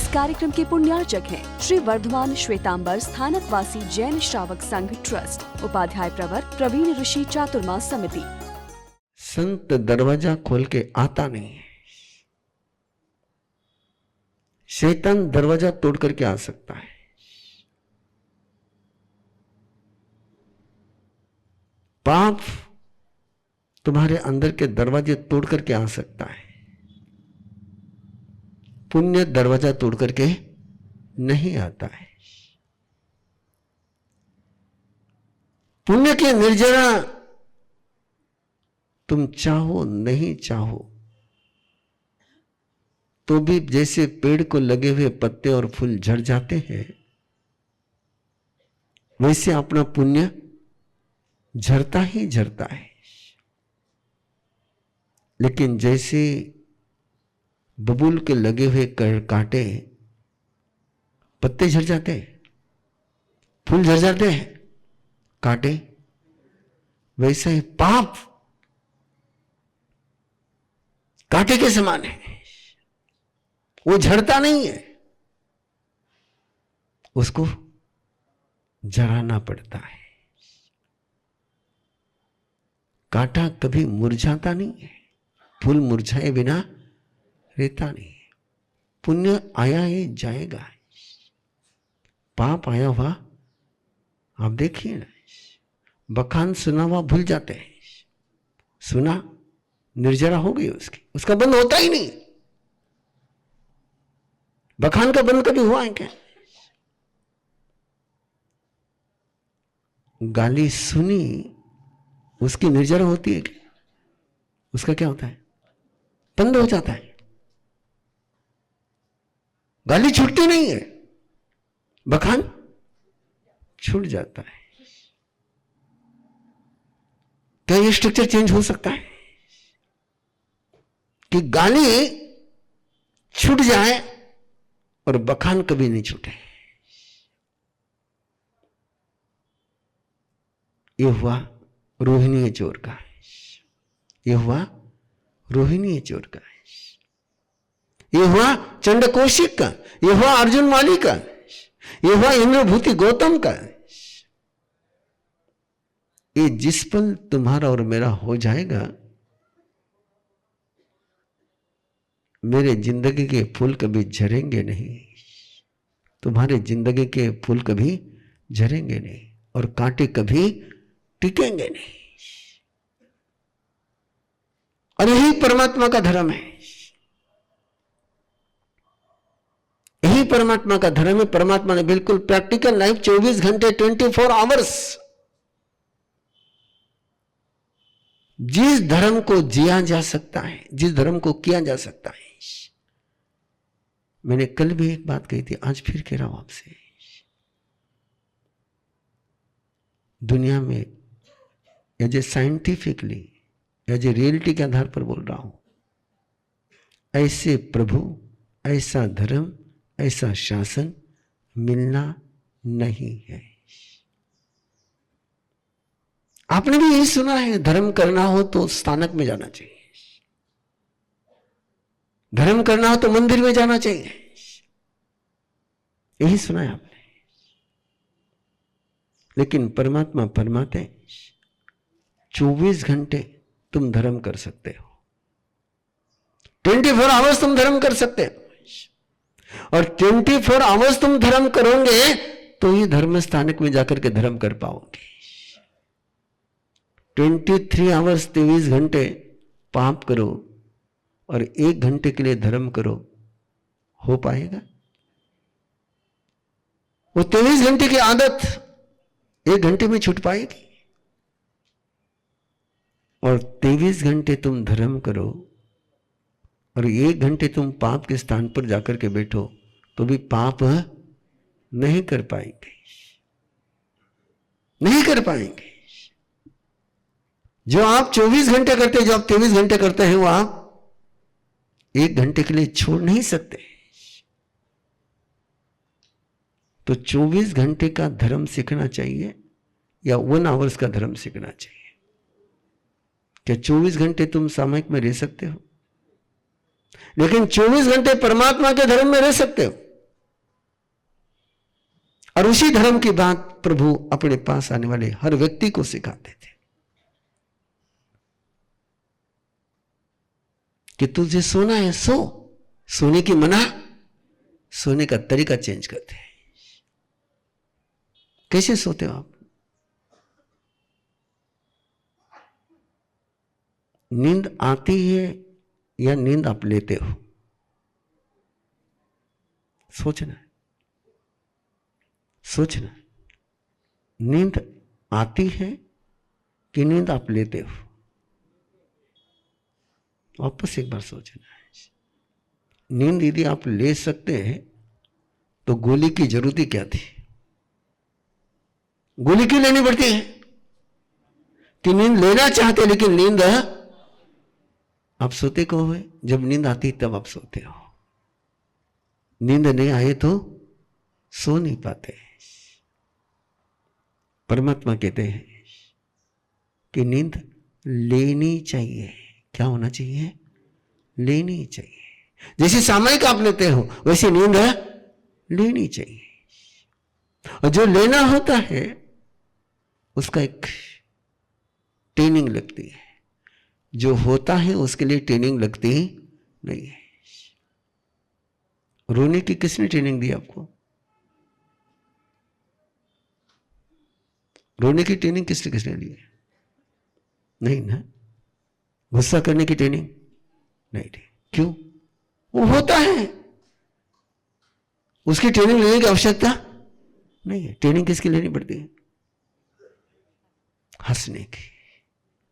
कार्यक्रम के पुण्यार्चक हैं श्री वर्धमान श्वेतांबर स्थानकवासी जैन श्रावक संघ ट्रस्ट, उपाध्याय प्रवर प्रवीण ऋषि चातुर्मास समिति। संत दरवाजा खोल के आता नहीं है, शैतान दरवाजा तोड़ करके आ सकता है। पाप तुम्हारे अंदर के दरवाजे तोड़ करके आ सकता है, पुण्य दरवाजा तोड़ करके नहीं आता है। पुण्य की निर्जरा तुम चाहो नहीं चाहो तो भी जैसे पेड़ को लगे हुए पत्ते और फूल झड़ जाते हैं, वैसे अपना पुण्य झरता ही झरता है। लेकिन जैसे बबूल के लगे हुए कांटे पत्ते झड़ जाते हैं, फूल झड़ जाते हैं, कांटे, वैसे ही पाप कांटे के समान है। वो झड़ता नहीं है, उसको जलाना पड़ता है। कांटा कभी मुरझाता नहीं है, फूल मुरझाए बिना रहता नहीं है। पुण्य आया ही जाएगा, पाप आया हुआ आप देखिए ना, बखान सुना हुआ भूल जाते हैं। सुना निर्जरा हो गई उसकी, उसका बंद होता ही नहीं। बखान का बंद कभी हुआ है क्या? गाली सुनी उसकी निर्जरा होती है क्या? उसका क्या होता है? बंद हो जाता है, गाली छूटती नहीं है, बखान छूट जाता है। क्या ये स्ट्रक्चर चेंज हो सकता है कि गाली छूट जाए और बखान कभी नहीं छूटे? ये हुआ रोहिणी चोर का, ये हुआ रोहिणी चोर का, ये हुआ चंड कौशिक का, ये हुआ अर्जुन माली का, ये हुआ इंद्रभूति गौतम का। ये जिस पल तुम्हारा और मेरा हो जाएगा, मेरे जिंदगी के फूल कभी झरेंगे नहीं, तुम्हारे जिंदगी के फूल कभी झरेंगे नहीं, और कांटे कभी टिकेंगे नहीं। और यही परमात्मा का धर्म है, यही परमात्मा का धर्म है। परमात्मा ने बिल्कुल प्रैक्टिकल लाइफ 24 घंटे 24 आवर्स, जिस धर्म को जिया जा सकता है, जिस धर्म को किया जा सकता है। मैंने कल भी एक बात कही थी, आज फिर कह रहा हूं आपसे, दुनिया में as a scientifically, as a reality के आधार पर बोल रहा हूं, ऐसे प्रभु, ऐसा धर्म, ऐसा शासन मिलना नहीं है। आपने भी यही सुना है, धर्म करना हो तो स्थानक में जाना चाहिए, धर्म करना हो तो मंदिर में जाना चाहिए, यही सुना है आपने। लेकिन परमात्मा फरमाते 24 घंटे तुम धर्म कर सकते हो, 24 आवर्स तुम धर्म कर सकते हो, और 24 आवर्स तुम धर्म करोगे तो ही धर्म स्थानक में जाकर के धर्म कर पाओगे। 23 आवर्स 23 घंटे पाप करो और 1 घंटे के लिए धर्म करो, हो पाएगा? वो 23 घंटे की आदत 1 घंटे में छूट पाएगी? और 23 घंटे तुम धर्म करो और 1 घंटे तुम पाप के स्थान पर जाकर के बैठो तो भी पाप नहीं कर पाएंगे, नहीं कर पाएंगे। जो आप 24 घंटे करते, जो आप 23 घंटे करते हैं, वो आप 1 घंटे के लिए छोड़ नहीं सकते। तो 24 घंटे का धर्म सीखना चाहिए या 1 आवर्स का धर्म सीखना चाहिए? क्या 24 घंटे तुम सामयिक में रह सकते हो? लेकिन 24 घंटे परमात्मा के धर्म में रह सकते हो। और उसी धर्म की बात प्रभु अपने पास आने वाले हर व्यक्ति को सिखाते थे कि तुझे सोना है सो, सोने की मना, सोने का तरीका चेंज करते हैं। कैसे सोते हो आप? नींद आती है या नींद आप लेते हो? सोचना, सोचना। नींद आती है कि नींद आप लेते हो? वापस एक बार सोचना है। नींद यदि आप ले सकते हैं तो गोली की जरूरत ही क्या थी? गोली क्यों लेनी पड़ती है? कि नींद लेना चाहते लेकिन नींद, आप सोते कब हुए? जब नींद आती तब आप सोते हो। नींद नहीं आए तो सो नहीं पाते। परमात्मा कहते हैं कि नींद लेनी चाहिए। क्या होना चाहिए? लेनी चाहिए। जैसे सामयिक आप लेते हो वैसे नींद लेनी चाहिए। और जो लेना होता है उसका एक ट्रेनिंग लगती है, जो होता है उसके लिए ट्रेनिंग लगती नहीं है। रोने की किसने ट्रेनिंग दी आपको? रोने की ट्रेनिंग किसने किसने दी? नहीं ना। गुस्सा करने की ट्रेनिंग नहीं दी। क्यों? वो होता है, उसकी ट्रेनिंग लेने की आवश्यकता नहीं है। ट्रेनिंग किसकी लेनी पड़ती है? हंसने की,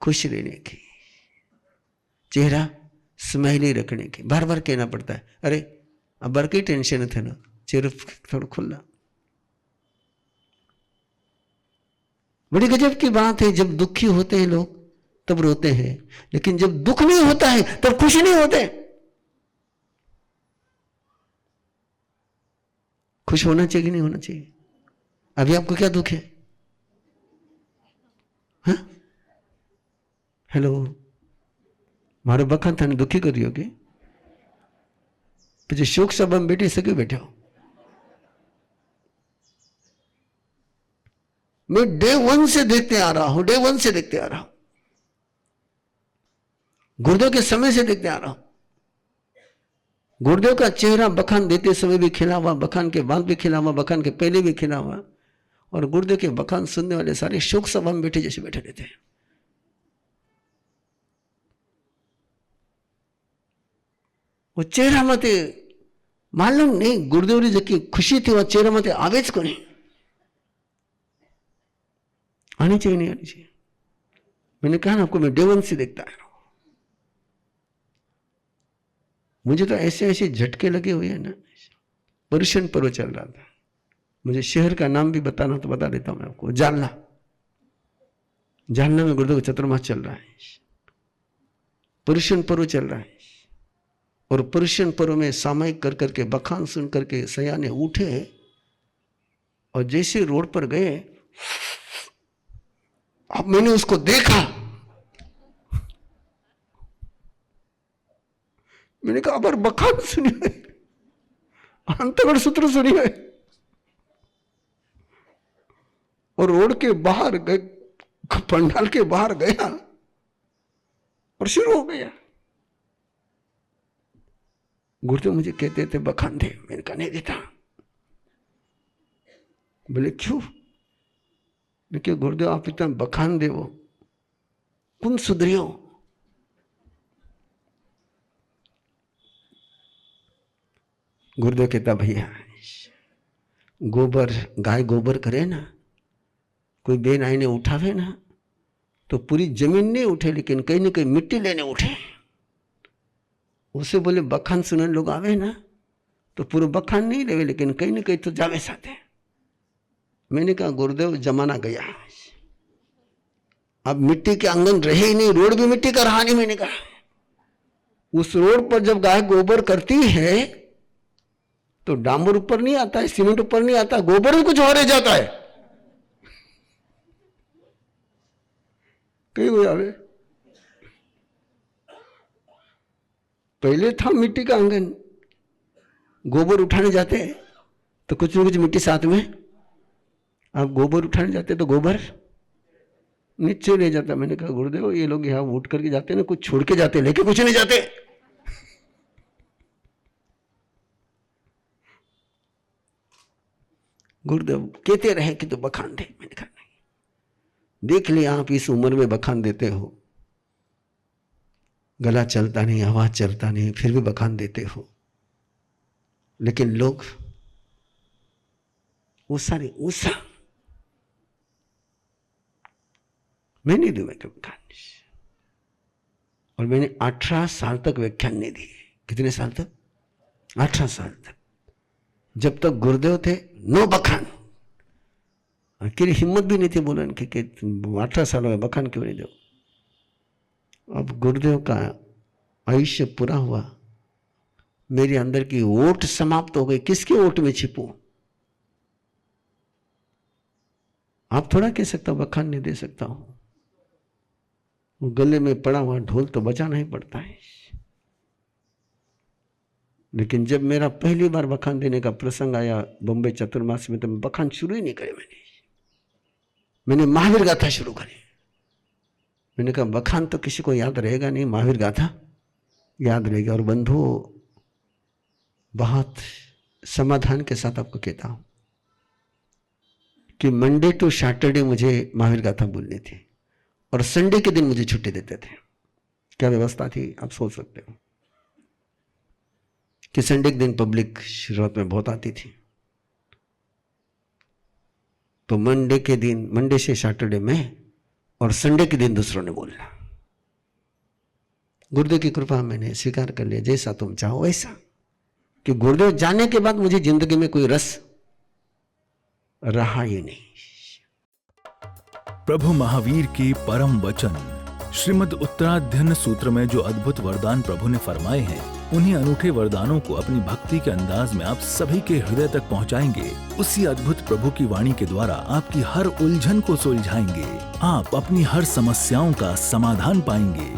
खुश रहने की, चेहरा स्माइली रखने की। बार बार कहना पड़ता है, अरे अब बार की टेंशन थे ना, चेहरा थोड़ा खुला। बड़ी गजब की बात है, जब दुखी होते हैं लोग तब रोते हैं, लेकिन जब दुख नहीं होता है तब खुश नहीं होते। खुश होना चाहिए कि नहीं होना चाहिए? अभी आपको क्या दुख है? हाँ? हेलो, मारो बखान थाने दुखी करियो के પછી શોક સભામાં બેઠી સકે बैठे हो? मैं डे 1 से देखते आ रहा हूं, डे 1 से देखते आ रहा हूं, गुरुदेव के समय से देखते आ रहा हूं। गुरुदेव का चेहरा बखान देते समय भी खिला हुआ, बखान के बाद भी खिला हुआ, बखान के पहले भी खिला हुआ, और गुरुदेव के बखान सुनने वाले सारे शोक सभा में बैठे जैसे बैठे रहते हैं। वो चेहरा मत मालूम नहीं गुरुदेव री जकी खुशी थी, वो चेहरा मत आवे ज कोनी। आनी चाहिए नहीं आनी चाहिए? मैंने कहा ना आपको, मैं डे 1 से देखता है। मुझे तो ऐसे ऐसे झटके लगे हुए हैं ना। पर्शियन पर्व चल रहा था, मुझे शहर का नाम भी बताना तो बता देता हूं मैं आपको। जालना, जालना में गुरुदेव चतुर्मास चल रहा है, पर्शियन पर्व चल रहा है। और पर्शियन पर्व में सामयिक कर करके बखान सुन करके सयाने उठे और जैसे रोड पर गए, अब मैंने उसको देखा, मैंने कहा अब बखान सुनिए, अंतगढ़ सूत्र सुनिए। और रोड के बाहर गए, पंडाल के बाहर गया और शुरू हो गया। गुरुदेव मुझे कहते थे बखान दे, मैंने कहा नहीं देता। बोले क्यों? देखिए गुरुदेव आप इतना बखान दे, वो कौन सुधरियो? गुरुदेव कहता भैया गोबर, गाय गोबर करे ना, कोई बेन आईने उठावे ना तो पूरी जमीन नहीं उठे, लेकिन कहीं ना कहीं मिट्टी लेने उठे। उसे बोले बखान सुनने लोग आवे ना तो पूरा बखान नहीं लेवे, लेकिन कहीं ना कहीं तो जावे साथे। मैंने कहा गुरुदेव जमाना गया, अब मिट्टी के आंगन रहे ही नहीं, रोड भी मिट्टी का रहा नहीं। मैंने कहा उस रोड पर जब गाय गोबर करती है तो डामर ऊपर नहीं आता है, सीमेंट ऊपर नहीं आता, गोबर भी कुछ और रह जाता है। कहीं हो जावे, पहले था मिट्टी का आंगन, गोबर उठाने जाते तो कुछ ना कुछ मिट्टी साथ में आप गोबर उठाने जाते तो गोबर नीचे ले जाता। मैंने कहा गुरुदेव ये लोग यहाँ उठ करके जाते ना, कुछ छोड़ के जाते, लेके कुछ नहीं जाते। गुरुदेव कहते रहे कि तो बखान दे। मैंने कहा नहीं, देख लिया आप इस उम्र में बखान देते हो, गला चलता नहीं, आवाज चलता नहीं, फिर भी बखान देते हो। लेकिन लोग ऊषा नहीं, ऊषा मैं नहीं दूंगा व्याख्यान। और मैंने 18 साल तक व्याख्यान नहीं दिए। कितने साल तक? 18 साल तक। जब तक गुरुदेव थे नो बखान। मेरी हिम्मत भी नहीं थी बोलने की कि 18 साल में बखान क्यों नहीं दो। अब गुरुदेव का आयुष्य पूरा हुआ, मेरे अंदर की ओट समाप्त हो गई। किसके ओट में छिपू? आप थोड़ा कह सकता बखान नहीं दे सकता हूं। वो गले में पड़ा हुआ ढोल तो बजाना ही पड़ता है। लेकिन जब मेरा पहली बार बखान देने का प्रसंग आया बॉम्बे चतुर्मास में, तो मैं बखान शुरू ही नहीं करे। मैंने महावीर गाथा शुरू करी। मैंने कहा बखान तो किसी को याद रहेगा नहीं, महावीर गाथा याद रहेगा। और बंधु बहुत समाधान के साथ आपको कहता हूं कि मंडे टू सैटरडे मुझे महावीर गाथा बोलनी थी और संडे के दिन मुझे छुट्टी देते थे। क्या व्यवस्था थी आप सोच सकते हो कि संडे के दिन पब्लिक शुरुआत में बहुत आती थी, तो मंडे के दिन, मंडे से सैटरडे में, और संडे के दिन दूसरों ने बोलना। गुरुदेव की कृपा मैंने स्वीकार कर लिया, जैसा तुम चाहो वैसा। कि गुरुदेव जाने के बाद मुझे जिंदगी में कोई रस रहा ही नहीं। प्रभु महावीर के परम वचन श्रीमद् उत्तराध्ययन सूत्र में जो अद्भुत वरदान प्रभु ने फरमाए हैं, उन्हीं अनूठे वरदानों को अपनी भक्ति के अंदाज में आप सभी के हृदय तक पहुंचाएंगे। उसी अद्भुत प्रभु की वाणी के द्वारा आपकी हर उलझन को सुलझाएंगे। आप अपनी हर समस्याओं का समाधान पाएंगे।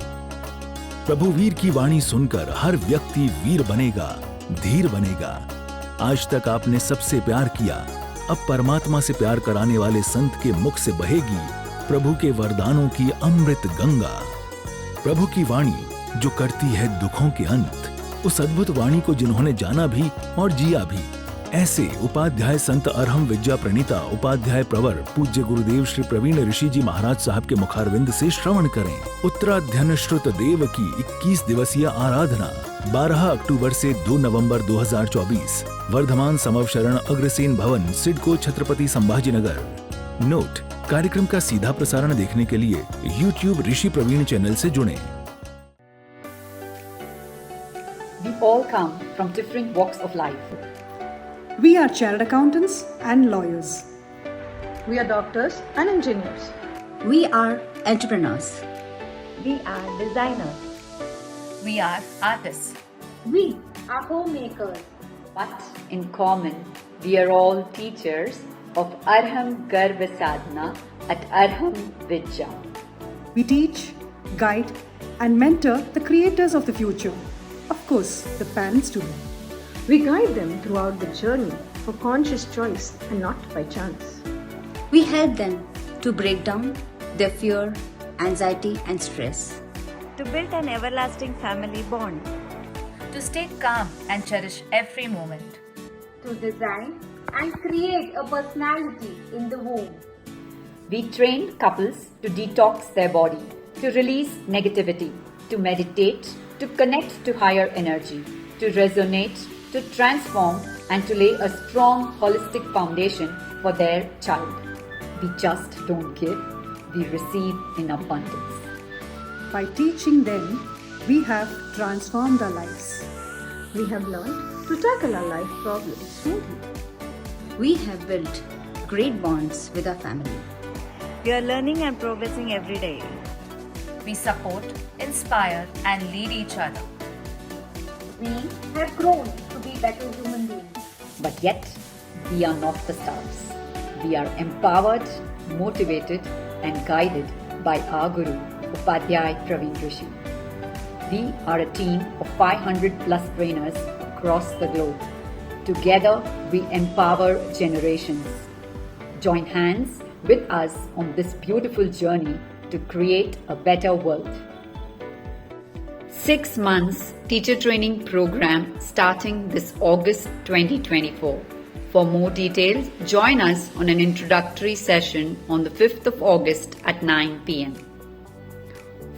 प्रभु वीर की वाणी सुनकर हर व्यक्ति वीर बनेगा, धीर बनेगा। आज तक आपने सबसे प्यार किया, अब परमात्मा से प्यार कराने वाले संत के मुख से बहेगी प्रभु के वरदानों की अमृत गंगा। प्रभु की वाणी जो करती है दुखों के अंत, उस अद्भुत वाणी को जिन्होंने जाना भी और जिया भी, ऐसे उपाध्याय संत अरहम विद्या प्रणीता उपाध्याय प्रवर पूज्य गुरुदेव श्री प्रवीण ऋषि जी महाराज साहब के मुखारविंद से श्रवण करें। उत्तराध्ययन श्रुत देव की 21 दिवसीय आराधना 12 अक्टूबर से 2 नवंबर 2024, वर्धमान समवशरण अग्रसेन भवन, सिडको, छत्रपति संभाजीनगर। नोट: कार्यक्रम का सीधा प्रसारण देखने के लिए YouTube ऋषि प्रवीण चैनल से जुड़ें। We all come from different walks of life. We are chartered accountants and lawyers. We are doctors and engineers. We are entrepreneurs. We are designers. We are artists. We are homemakers. But in common, we are all teachers of Arham Garva Sadhana at Arham Vidya. We teach, guide, and mentor the creators of the future. Of course, the parents too. We guide them throughout the journey for conscious choice and not by chance. We help them to break down their fear, anxiety, and stress. To build an everlasting family bond. To stay calm and cherish every moment. To design and create a personality in the womb. We train couples to detox their body, to release negativity, to meditate, to connect to higher energy, to resonate, to transform, and to lay a strong holistic foundation for their child. We just don't give, we receive in abundance. By teaching them, we have transformed our lives. We have learned to tackle our life problems smoothly. We have built great bonds with our family. We are learning and progressing every day. We support, inspire, and lead each other. We have grown to be better human beings. But yet, we are not the stars. We are empowered, motivated, and guided by our Guru, Upadhyay Praveen Rishi. We are a team of 500 plus trainers across the globe. Together, we empower generations. join hands with us on this beautiful journey to create a better world. 6 months teacher training program starting this August 2024. For more details, join us on an introductory session on the 5th of August at 9 p.m.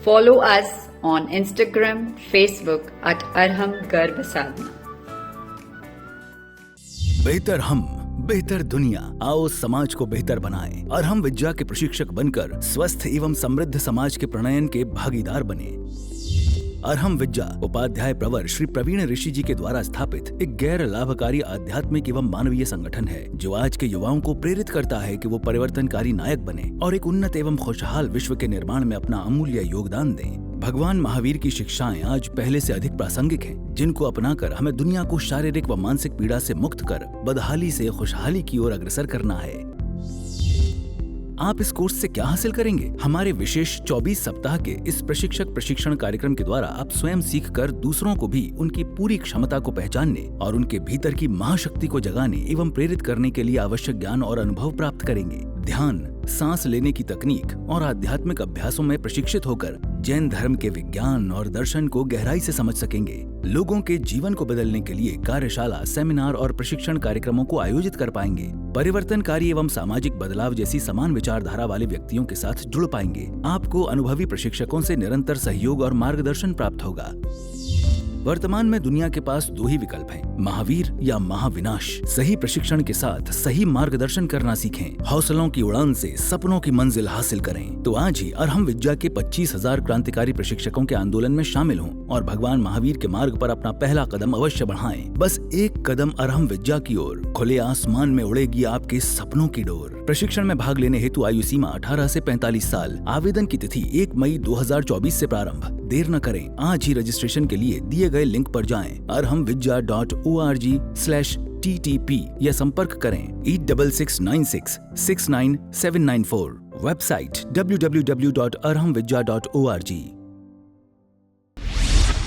Follow us on Instagram, Facebook at Arham Garb Sadhana. बेहतर हम, बेहतर दुनिया। आओ समाज को बेहतर बनाएं और हम विद्या के प्रशिक्षक बनकर स्वस्थ एवं समृद्ध समाज के प्रणयन के भागीदार बने। अरहम विद्या उपाध्याय प्रवर श्री प्रवीण ऋषि जी के द्वारा स्थापित एक गैर लाभकारी आध्यात्मिक एवं मानवीय संगठन है जो आज के युवाओं को प्रेरित करता है कि वो परिवर्तनकारी नायक बने और एक उन्नत एवं खुशहाल विश्व के निर्माण में अपना अमूल्य योगदान दें। भगवान महावीर की शिक्षाएं आज पहले से अधिक प्रासंगिक हैं, जिनको अपनाकर हमें दुनिया को शारीरिक व मानसिक पीड़ा से मुक्त कर बदहाली से खुशहाली की ओर अग्रसर करना है। आप इस कोर्स से क्या हासिल करेंगे? हमारे विशेष 24 सप्ताह के इस प्रशिक्षक प्रशिक्षण कार्यक्रम के द्वारा आप स्वयं सीखकर दूसरों को भी उनकी पूरी क्षमता को पहचानने और उनके भीतर की महाशक्ति को जगाने एवं प्रेरित करने के लिए आवश्यक ज्ञान और अनुभव प्राप्त करेंगे। ध्यान, सांस लेने की तकनीक और आध्यात्मिक अभ्यासों में प्रशिक्षित होकर जैन धर्म के विज्ञान और दर्शन को गहराई से समझ सकेंगे। लोगों के जीवन को बदलने के लिए कार्यशाला, सेमिनार और प्रशिक्षण कार्यक्रमों को आयोजित कर पाएंगे। परिवर्तनकारी एवं सामाजिक बदलाव जैसी समान विचारधारा वाले व्यक्तियों के साथ जुड़ पाएंगे। आपको अनुभवी प्रशिक्षकों से निरंतर सहयोग और मार्गदर्शन प्राप्त होगा। वर्तमान में दुनिया के पास 2 ही विकल्प हैं, महावीर या महाविनाश। सही प्रशिक्षण के साथ सही मार्गदर्शन करना सीखें। हौसलों की उड़ान से सपनों की मंजिल हासिल करें। तो आज ही अरहम विद्या के 25,000 क्रांतिकारी प्रशिक्षकों के आंदोलन में शामिल हों और भगवान महावीर के मार्ग पर अपना पहला कदम अवश्य बढ़ाएं। बस एक कदम अरहम विद्या की ओर, खुले आसमान में उड़ेगी आपके सपनों की डोर। प्रशिक्षण में भाग लेने हेतु आयु सीमा 18 से 45 साल। आवेदन की तिथि 1 मई 2024 से प्रारंभ। देर न करें, आज ही रजिस्ट्रेशन के लिए दिए गए लिंक पर जाएं arhamvidya.org/ttp या संपर्क करें 8669669794। Website www.arhamvidya.org।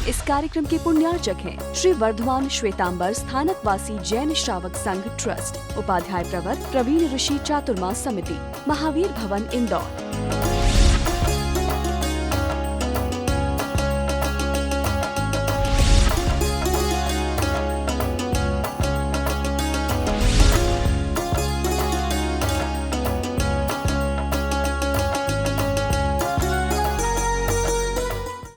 इस कार्यक्रम के पुण्यार्चक हैं श्री वर्धमान श्वेतांबर स्थानकवासी जैन श्रावक संघ ट्रस्ट, उपाध्याय प्रवर प्रवीण ऋषि चातुर्मास समिति, महावीर भवन, इंदौर।